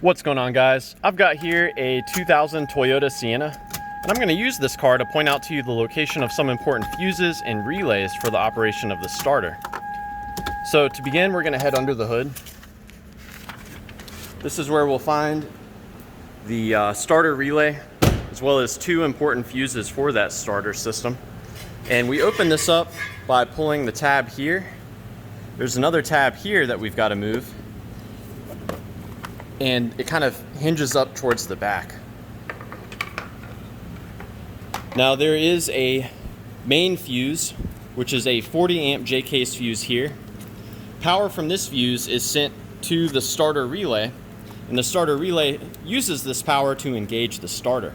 What's going on, guys? I've got here a 2000 Toyota Sienna, and I'm going to use this car to point out to you the location of some important fuses and relays for the operation of the starter. So to begin, we're going to head under the hood. This is where we'll find the starter relay, as well as two important fuses for that starter system. And we open this up by pulling the tab here. There's another tab here that we've got to move, and it kind of hinges up towards the back. Now there is a main fuse, which is a 40 amp J-case fuse here. Power from this fuse is sent to the starter relay, and the starter relay uses this power to engage the starter.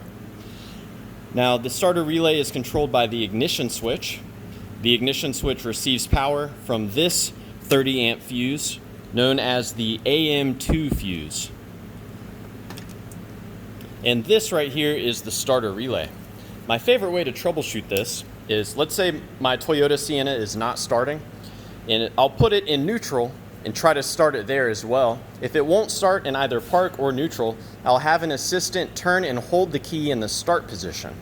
Now the starter relay is controlled by the ignition switch. The ignition switch receives power from this 30 amp fuse known as the AM2 fuse. And this right here is the starter relay. My favorite way to troubleshoot this is, let's say my Toyota Sienna is not starting, and I'll put it in neutral and try to start it there as well. If it won't start in either park or neutral, I'll have an assistant turn and hold the key in the start position.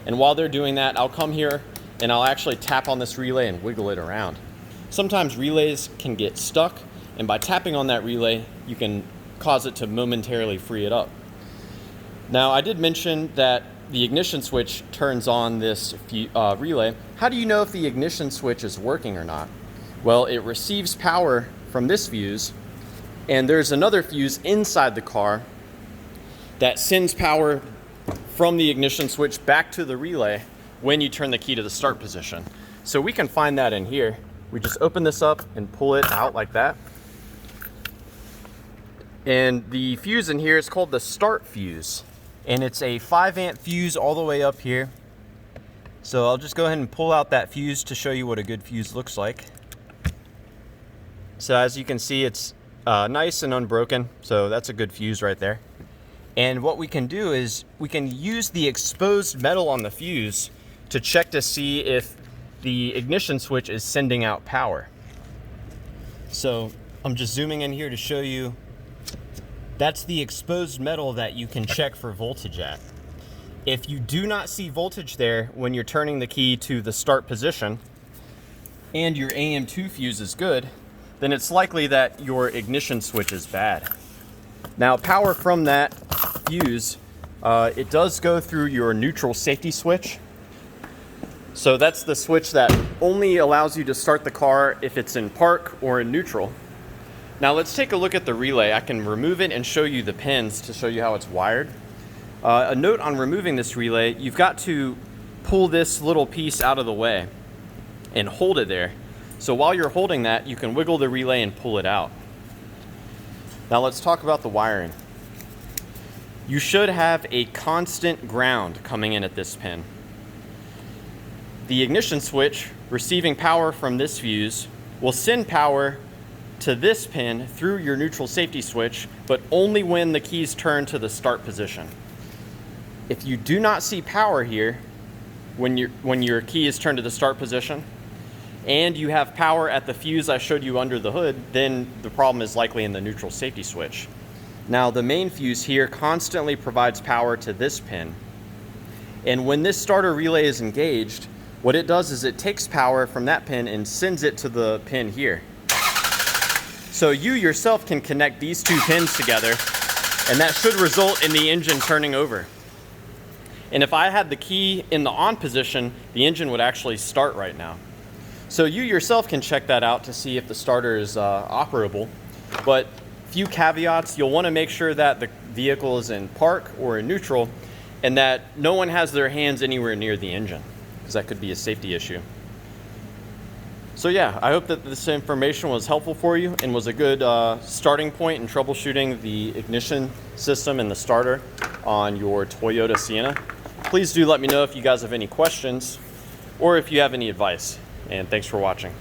And while they're doing that, I'll come here and I'll actually tap on this relay and wiggle it around. Sometimes relays can get stuck, and by tapping on that relay, you can cause it to momentarily free it up. Now, I did mention that the ignition switch turns on this relay. How do you know if the ignition switch is working or not? Well, it receives power from this fuse, and there's another fuse inside the car that sends power from the ignition switch back to the relay when you turn the key to the start position. So we can find that in here. We just open this up and pull it out like that. And the fuse in here is called the start fuse. And it's a 5 amp fuse all the way up here. So I'll just go ahead and pull out that fuse to show you what a good fuse looks like. So as you can see, it's nice and unbroken. So that's a good fuse right there. And what we can do is we can use the exposed metal on the fuse to check to see if the ignition switch is sending out power. So I'm just zooming in here to show you. That's the exposed metal that you can check for voltage at. If you do not see voltage there when you're turning the key to the start position and your AM2 fuse is good, then it's likely that your ignition switch is bad. Now, power from that fuse, it does go through your neutral safety switch. So that's the switch that only allows you to start the car if it's in park or in neutral. Now let's take a look at the relay. I can remove it and show you the pins to show you how it's wired. A note on removing this relay, you've got to pull this little piece out of the way and hold it there. So while you're holding that, you can wiggle the relay and pull it out. Now let's talk about the wiring. You should have a constant ground coming in at this pin. The ignition switch, receiving power from this fuse, will send power to this pin through your neutral safety switch, but only when the keys turn to the start position. If you do not see power here when your key is turned to the start position, and you have power at the fuse I showed you under the hood, then the problem is likely in the neutral safety switch. Now the main fuse here constantly provides power to this pin, and when this starter relay is engaged, what it does is it takes power from that pin and sends it to the pin here. So you yourself can connect these two pins together, and that should result in the engine turning over. And if I had the key in the on position, the engine would actually start right now. So you yourself can check that out to see if the starter is operable. But few caveats: you'll want to make sure that the vehicle is in park or in neutral, and that no one has their hands anywhere near the engine, because that could be a safety issue. So yeah, I hope that this information was helpful for you and was a good starting point in troubleshooting the ignition system and the starter on your Toyota Sienna. Please do let me know if you guys have any questions or if you have any advice. And thanks for watching.